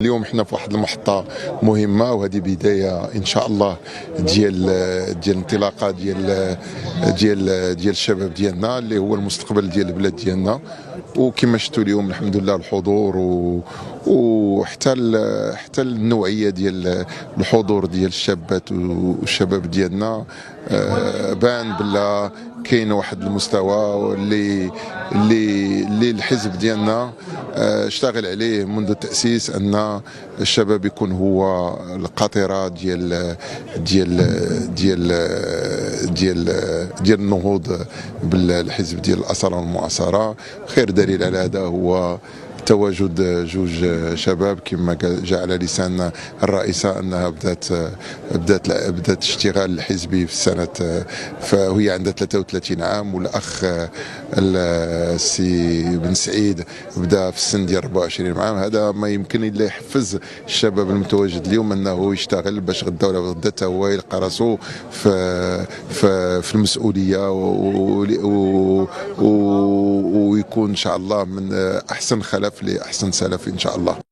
اليوم حنا في واحد المحطة مهمة، وهذه بداية إن شاء الله ديال انطلاقة ديال الشباب ديالنا اللي هو المستقبل ديال البلاد ديالنا. وكما شفتوا اليوم الحمد لله الحضور حتى النوعية ديال الحضور ديال الشابات والشباب ديالنا بان بلا كاين واحد المستوى اللي الحزب ديالنا اشتغل عليه منذ التأسيس، أن الشباب يكون هو القاطرة ديال النهوض بالحزب ديال الأصالة والمعاصرة. خير دليل على هذا هو تواجد جوج شباب كما جاء على لسان الرئيسة أنها بدات اشتغال الحزبي في السنة، فهي عندها 33 عام، والأخ السي بن سعيد بدا في السن ديال 24 عام. هذا ما يمكن الا يحفز الشباب المتواجد اليوم انه يشتغل باش غدا ولا غدا حتى هو يلقى راسو في المسؤوليه ويكون ان شاء الله من احسن خلف لاحسن سلف ان شاء الله.